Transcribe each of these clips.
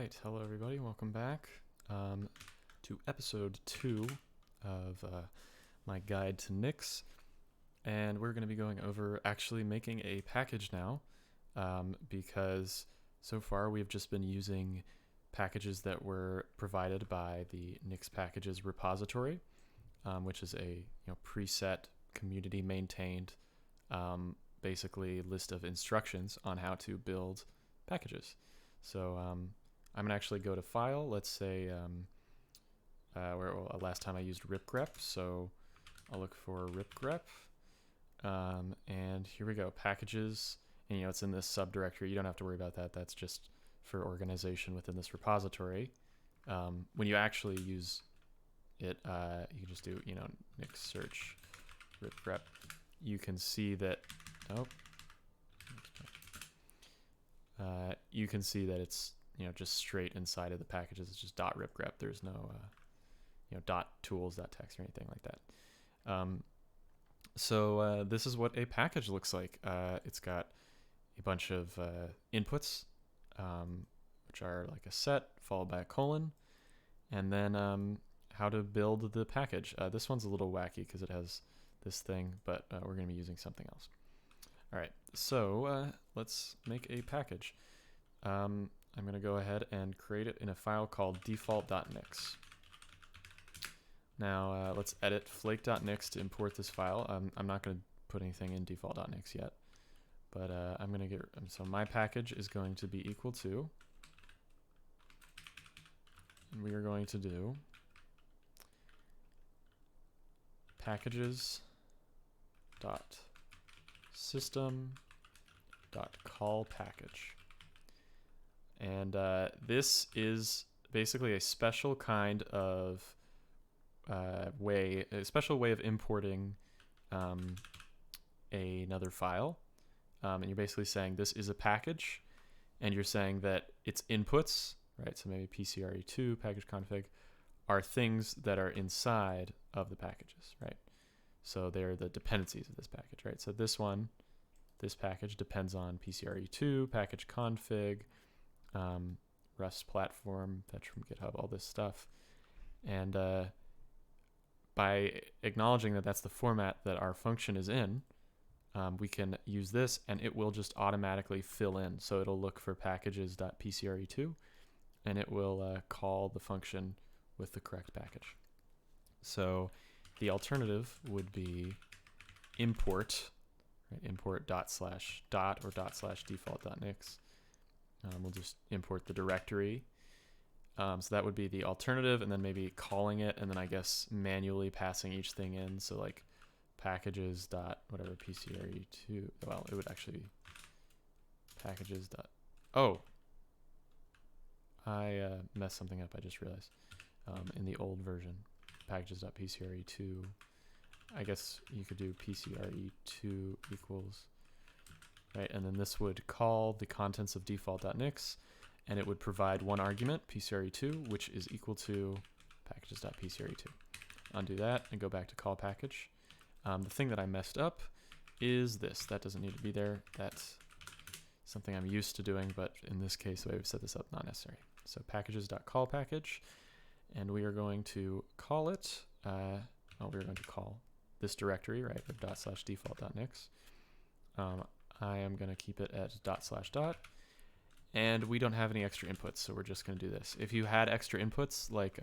right, hello everybody, welcome back to episode 2 of my guide to Nix, and we're going to be going over actually making a package now, because so far we've just been using packages that were provided by the Nix packages repository, which is a preset community maintained basically list of instructions on how to build packages. So I'm going to actually go to File. Let's say last time I used ripgrep, so I'll look for ripgrep. And here we go, packages. And it's in this subdirectory. You don't have to worry about that. That's just for organization within this repository. When you actually use it, you can just do nix search ripgrep. You can see that. You can see that it's just straight inside of the packages. It's just .ripgrep. There's no .tools.txt or anything like that. So this is what a package looks like. It's got a bunch of inputs, which are like a set followed by a colon, and then how to build the package. This one's a little wacky because it has this thing, but we're going to be using something else. All right, so let's make a package. I'm going to go ahead and create it in a file called default.nix. Now let's edit flake.nix to import this file. I'm not going to put anything in default.nix yet, but I'm going to get, so my package is going to be equal to, and we are going to do packages dot system dot call package, and this is basically a special kind of a special way of importing another file, and you're basically saying this is a package, and you're saying that its inputs, right? So maybe pcre2 package config are things that are inside of the packages, right? So they're the dependencies of this package, right? So this package depends on pcre2, package config, Rust platform, fetch from GitHub, all this stuff. And by acknowledging that that's the format that our function is in, we can use this and it will just automatically fill in. So it'll look for packages.pcre2 and it will call the function with the correct package. So the alternative would be import, right? Import dot/dot or dot/default.nix. We'll just import the directory. So that would be the alternative, and then maybe calling it, and then I guess manually passing each thing in. So like packages dot whatever pcre2. Well, it would actually be packages dot. Oh, I messed something up. I just realized in the old version. Packages.pcre2, I guess you could do pcre2 equals, right? And then this would call the contents of default.nix, and it would provide one argument, pcre2, which is equal to packages.pcre2. Undo that and go back to call package. The thing that I messed up is this. That doesn't need to be there. That's something I'm used to doing, but in this case, the way we've set this up, not necessary. So packages.call package. And we are going to call it, we're going to call this directory, right, of dot/default.nix. I am going to keep it at dot/dot, and we don't have any extra inputs, so we're just going to do this. If you had extra inputs, like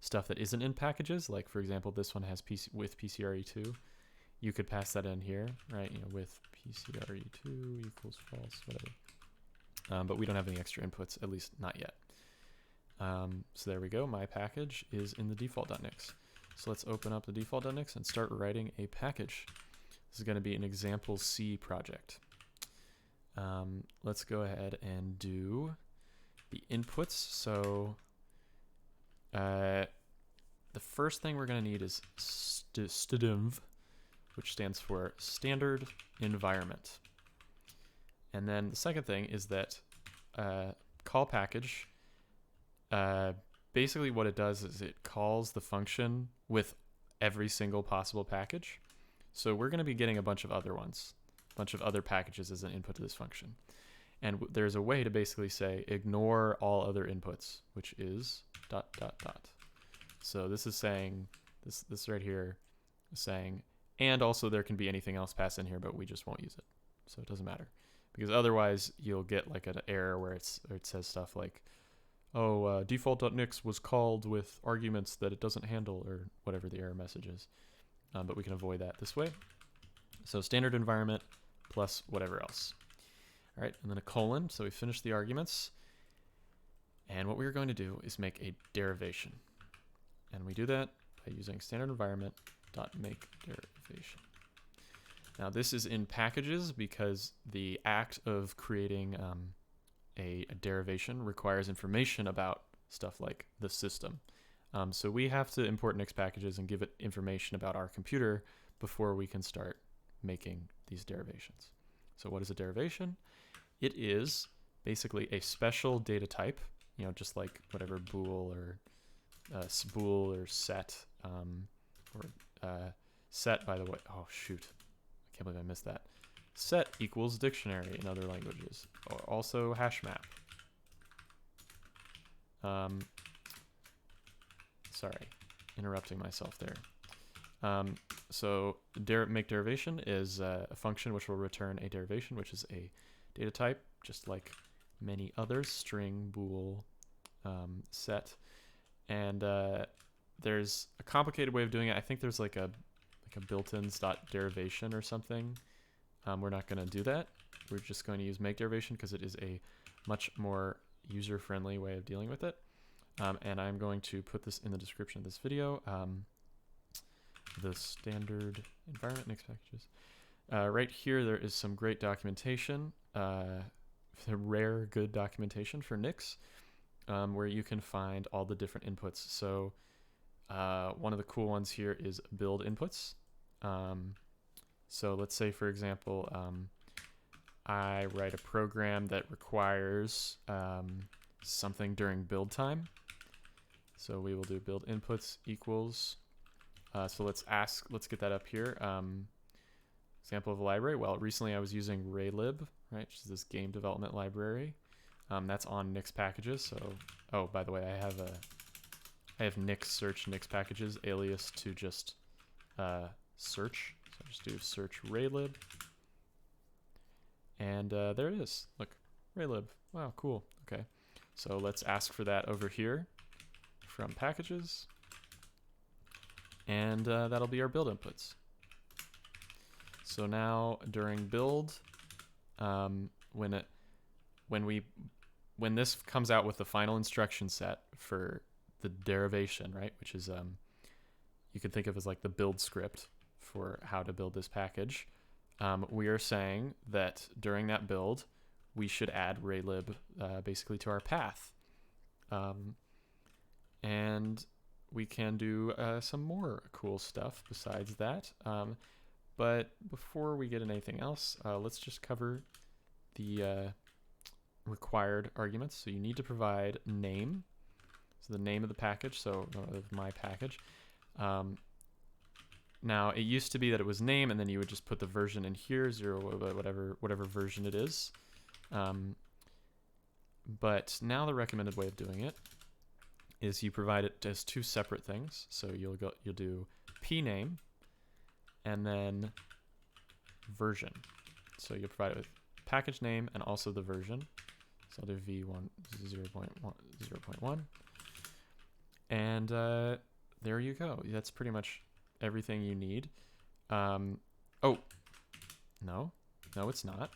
stuff that isn't in packages, like for example, this one has with pcre2, you could pass that in here, right, with pcre2 equals false, whatever. But we don't have any extra inputs, at least not yet. So there we go. My package is in the default.nix. So let's open up the default.nix and start writing a package. This is going to be an example C project. Let's go ahead and do the inputs. So the first thing we're going to need is stdinv, which stands for standard environment. And then the second thing is that call package. Basically what it does is it calls the function with every single possible package. So we're going to be getting a bunch of other ones, a bunch of other packages as an input to this function. And there's a way to basically say ignore all other inputs, which is ... So this is saying, this right here is saying, and also there can be anything else passed in here, but we just won't use it. So it doesn't matter. Because otherwise you'll get like an error where it says stuff like, oh, default.nix was called with arguments that it doesn't handle, or whatever the error message is. But we can avoid that this way. So standard environment plus whatever else. All right, and then a colon, so we finish the arguments. And what we're going to do is make a derivation. And we do that by using standard environment dot make derivation. Now this is in packages because the act of creating a derivation requires information about stuff like the system. So we have to import Nix packages and give it information about our computer before we can start making these derivations. So what is a derivation? It is basically a special data type, you know, just like whatever bool or spool or set, set, by the way. Oh, shoot. I can't believe I missed that. Set equals dictionary in other languages, or also hash map. Sorry, interrupting myself there. So make derivation is a function which will return a derivation, which is a data type, just like many others, string, bool, set. And there's a complicated way of doing it. I think there's like a built-ins.derivation or something. We're not going to do that. We're just going to use make derivation because it is a much more user-friendly way of dealing with it. And I'm going to put this in the description of this video. The standard environment Nix packages. Right here, there is some great documentation, rare good documentation for Nix, where you can find all the different inputs. So one of the cool ones here is build inputs. So let's say, for example, I write a program that requires something during build time. So we will do build inputs equals. So let's get that up here. Example of a library. Well, recently I was using raylib, right, which is this game development library. That's on Nix packages. So, oh, by the way, I have Nix search Nix packages alias to just search. So just do search raylib. And there it is. Look, raylib. Wow, cool. Okay. So let's ask for that over here from packages. And that'll be our build inputs. So now during build, when this comes out with the final instruction set for the derivation, right, which is you can think of as like the build script for how to build this package, we are saying that during that build, we should add raylib basically to our path. And we can do some more cool stuff besides that. But before we get into anything else, let's just cover the required arguments. So you need to provide name. So the name of the package, so of my package. Now, it used to be that it was name, and then you would just put the version in here, 0, whatever version it is. But now the recommended way of doing it is you provide it as two separate things. So you'll do pname and then version. So you'll provide it with package name and also the version. So I'll do v1 0.1. And there you go. That's pretty much everything you need. Oh, no, it's not.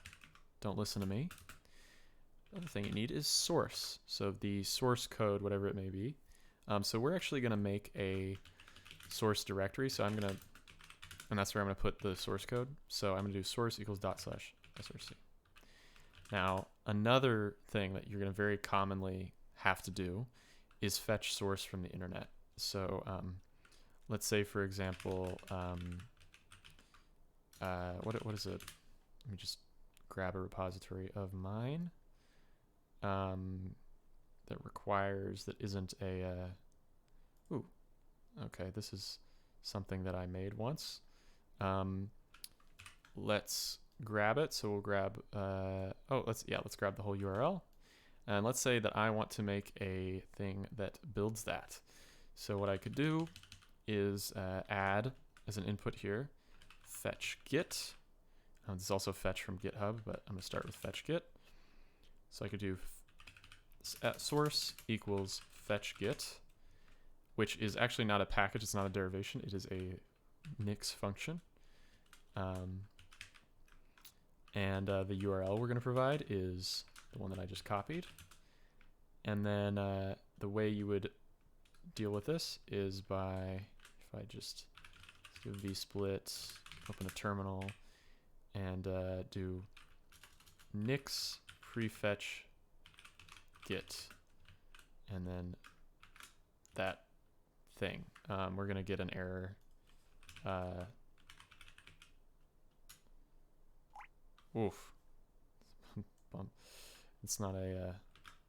Don't listen to me. The other thing you need is source. So the source code, whatever it may be. So we're actually going to make a source directory. So and that's where I'm going to put the source code. So I'm going to do source equals /src. Now, another thing that you're going to very commonly have to do is fetch source from the internet. So let's say, for example, what is it? Let me just grab a repository of mine that requires, that isn't a, ooh, okay, this is something that I made once. Let's grab it. So we'll grab, let's grab the whole URL. And let's say that I want to make a thing that builds that. So what I could do is add as an input here, fetch git. This is also fetch from GitHub, but I'm gonna start with fetch git. So I could do source equals fetch git, which is actually not a package, it's not a derivation, it is a nix function. And the URL we're gonna provide is the one that I just copied. And then the way you would deal with this is by, if I just do vsplit, open a terminal, and do nix prefetch git, and then that thing. We're going to get an error. Oof. It's not a,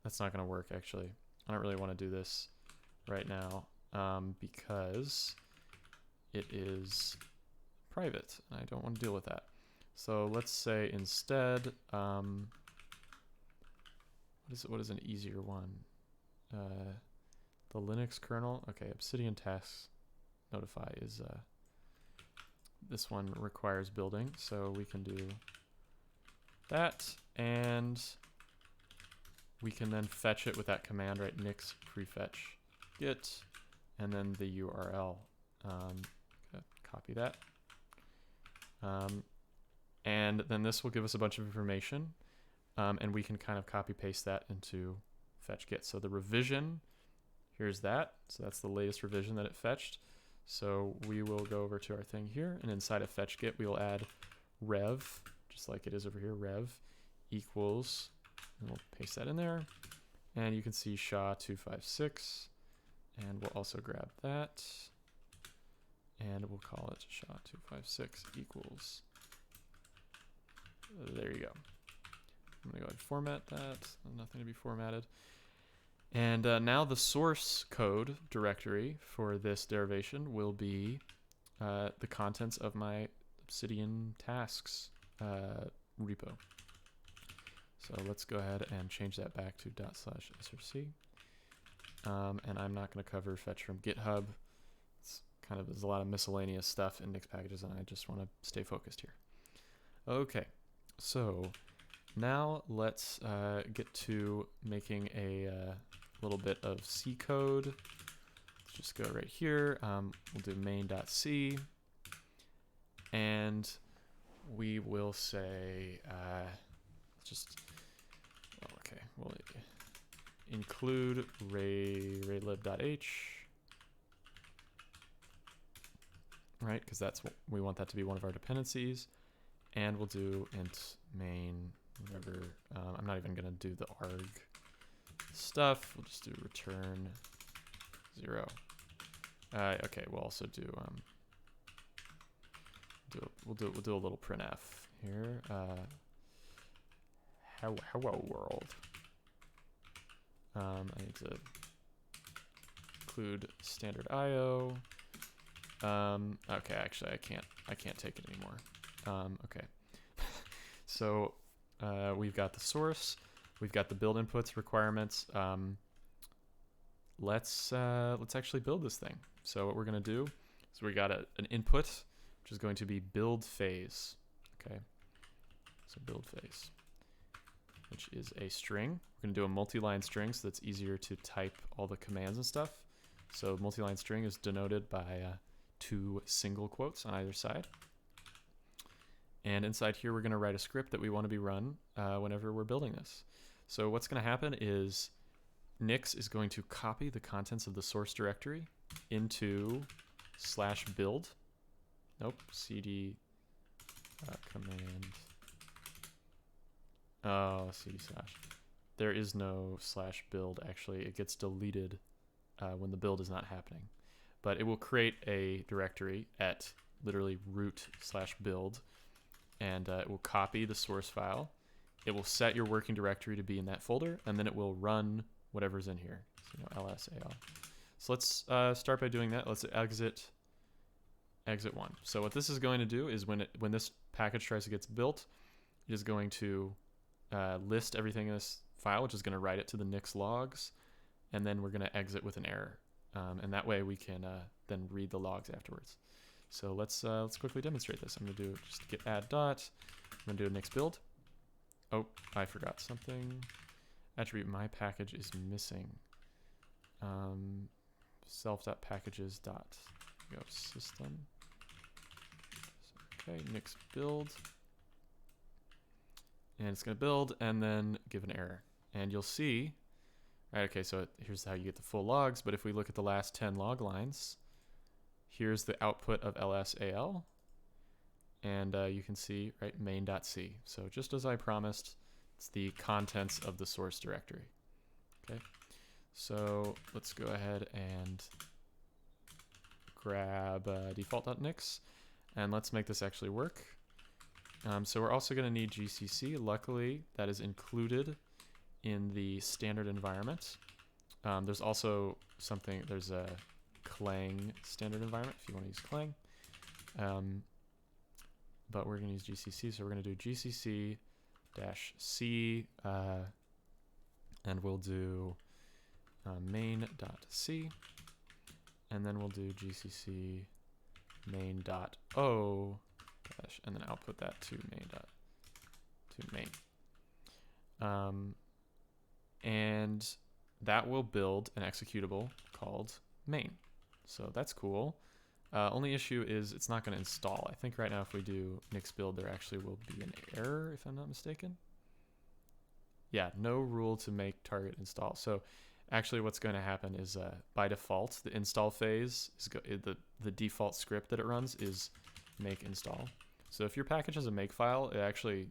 that's not going to work actually. I don't really want to do this right now because it is private and I don't want to deal with that. So let's say instead, what is an easier one? The Linux kernel. Okay, Obsidian tasks notify is this one requires building, so we can do that, and we can then fetch it with that command, right? Nix prefetch git, and then the URL. Copy that. And then this will give us a bunch of information, and we can kind of copy paste that into fetch git. So the revision, here's that. So that's the latest revision that it fetched. So we will go over to our thing here, and inside of fetch git, we will add rev, just like it is over here, rev equals, and we'll paste that in there. And you can see SHA-256, and we'll also grab that, and we'll call it SHA-256 equals. There you go. I'm gonna go ahead and format that. Nothing to be formatted. And now the source code directory for this derivation will be the contents of my Obsidian tasks repo. So let's go ahead and change that back to /src. And I'm not going to cover fetch from GitHub. It's kind of, there's a lot of miscellaneous stuff in Nix packages, and I just want to stay focused here. Okay, so now let's get to making a little bit of C code. Let's just go right here. We'll do main.c, and we will say, we'll include raylib.h, right? Because that's what we want that to be one of our dependencies. And we'll do int main, whatever. I'm not even going to do the arg stuff. We'll just do return 0. Okay, we'll also do we'll do a little printf here. Hello world. I need to include standard IO. Okay, actually I can't take it anymore. Okay. So we've got the source, we've got the build inputs requirements. Let's actually build this thing. So what we're gonna do is we got an input, which is going to be build phase. Okay. So build phase, which is a string. We're gonna do a multi-line string so that's easier to type all the commands and stuff. So multi-line string is denoted by 2 single quotes on either side. And inside here, we're gonna write a script that we want to be run whenever we're building this. So what's gonna happen is Nix is going to copy the contents of the source directory into /build. Nope, cd command. Oh, cd slash. There is no /build actually. It gets deleted when the build is not happening. But it will create a directory at literally root/build, and it will copy the source file. It will set your working directory to be in that folder, and then it will run whatever's in here. So, ls al. So let's start by doing that. Let's exit 1. So what this is going to do is when this package tries to get built, is going to list everything in this file, which is going to write it to the Nix logs, and then we're going to exit with an error. And that way we can then read the logs afterwards. So let's quickly demonstrate this. I'm going to do just git add dot. I'm going to do a Nix build. Oh, I forgot something. Attribute my package is missing. Self.packages.go system. Okay, Nix build. And it's going to build and then give an error. And you'll see, right, okay, so here's how you get the full logs. But if we look at the last 10 log lines, here's the output of lsal. And you can see, right, main.c. So just as I promised, it's the contents of the source directory. Okay, so let's go ahead and grab default.nix, and let's make this actually work. So we're also going to need GCC. Luckily, that is included in the standard environment. There's also something, there's a Clang standard environment if you want to use Clang. But we're going to use GCC, so we're going to do GCC-C, and we'll do main.c, and then we'll do GCC main.o, and then output that to main. And that will build an executable called main. So that's cool. Only issue is it's not going to install. I think right now if we do Nix build, there actually will be an error, if I'm not mistaken. Yeah, no rule to make target install. So actually what's going to happen is by default, the install phase, is the default script that it runs is make install. So if your package has a make file,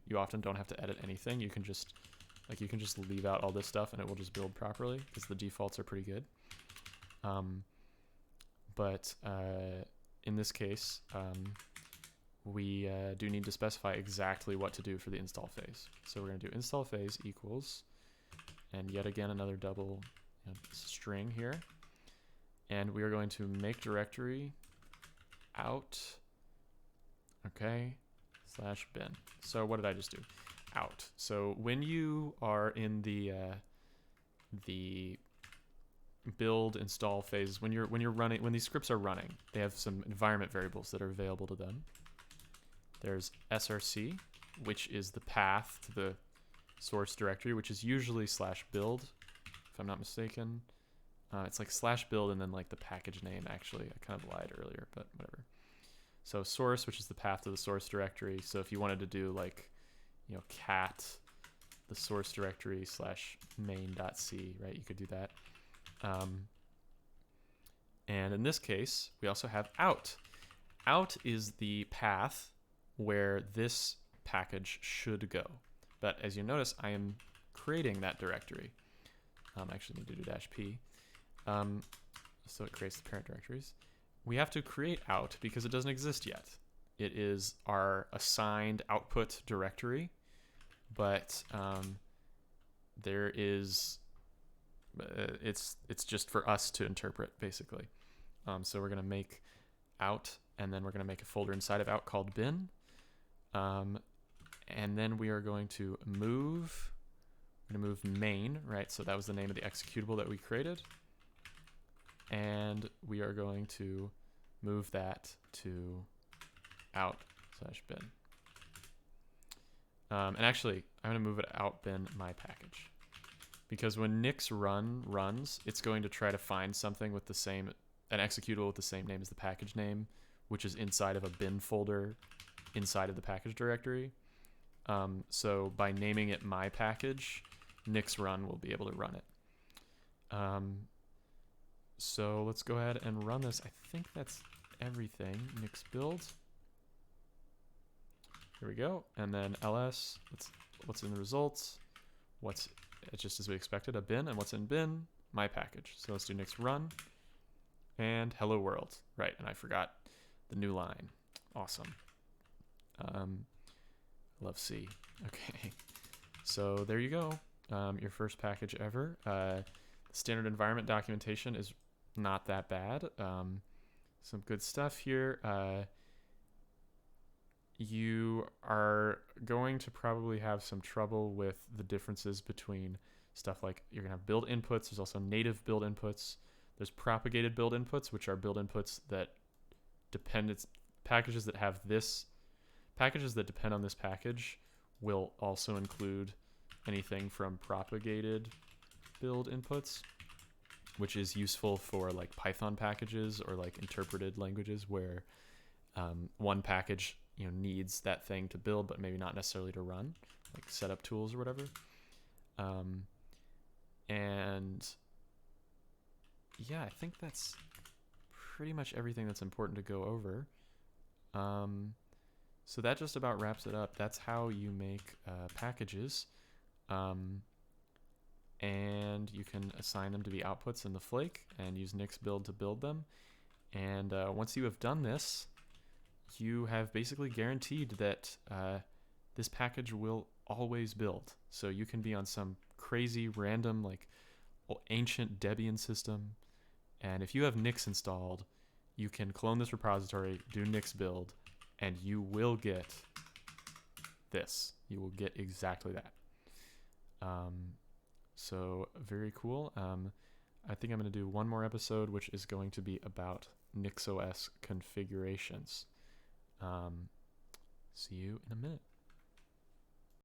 you often don't have to edit anything. You can just leave out all this stuff and it will just build properly because the defaults are pretty good. But in this case, we do need to specify exactly what to do for the install phase. So we're going to do install phase equals, and yet again another double string here. And we are going to make directory out, okay, /bin. So what did I just do? Out. So when you are in the build install phases, when these scripts are running, they have some environment variables that are available to them. There's src, which is the path to the source directory, which is usually /build, if I'm not mistaken. It's like /build and then like the package name. Actually, I kind of lied earlier, but whatever. So source, which is the path to the source directory. So if you wanted to do like, cat the source directory /main.c, right? You could do that. And in this case, we also have out. Out is the path where this package should go. But as you notice, I am creating that directory. I actually need to do -p. So it creates the parent directories. We have to create out because it doesn't exist yet. It is our assigned output directory, but there is, it's just for us to interpret basically. So we're going to make out, and then we're going to make a folder inside of out called bin. And then we are going to move, main, right? So that was the name of the executable that we created. And we are going to move that to out/bin. And actually, I'm going to move it out bin my package. Because when Nix runs, it's going to try to find something with an executable with the same name as the package name, which is inside of a bin folder inside of the package directory. So by naming it my package, Nix run will be able to run it. So let's go ahead and run this. I think that's everything. Nix build. Here we go. And then ls, what's in the results? It's just as we expected, a bin, and what's in bin? My package. So let's do Nix run and hello world. Right, and I forgot the new line. Awesome. Love C. Okay. So there you go. Your first package ever. Standard environment documentation is not that bad. Some good stuff here. you are going to probably have some trouble with the differences between stuff like you're going to have build inputs. There's also native build inputs. There's propagated build inputs, which are build inputs that packages that have this, packages that depend on this package will also include anything from propagated build inputs, which is useful for like Python packages or like interpreted languages where one package needs that thing to build, but maybe not necessarily to run, like setup tools or whatever. And yeah, I think that's pretty much everything that's important to go over. So that just about wraps it up. That's how you make packages. And you can assign them to be outputs in the flake and use nix build to build them. And once you have done this, you have basically guaranteed that this package will always build. So you can be on some crazy random like ancient Debian system, and if you have nix installed, you can clone this repository, do nix build, and you will get this. You will get exactly that. So very cool. I think I'm going to do one more episode, which is going to be about NixOS configurations. See you in a minute.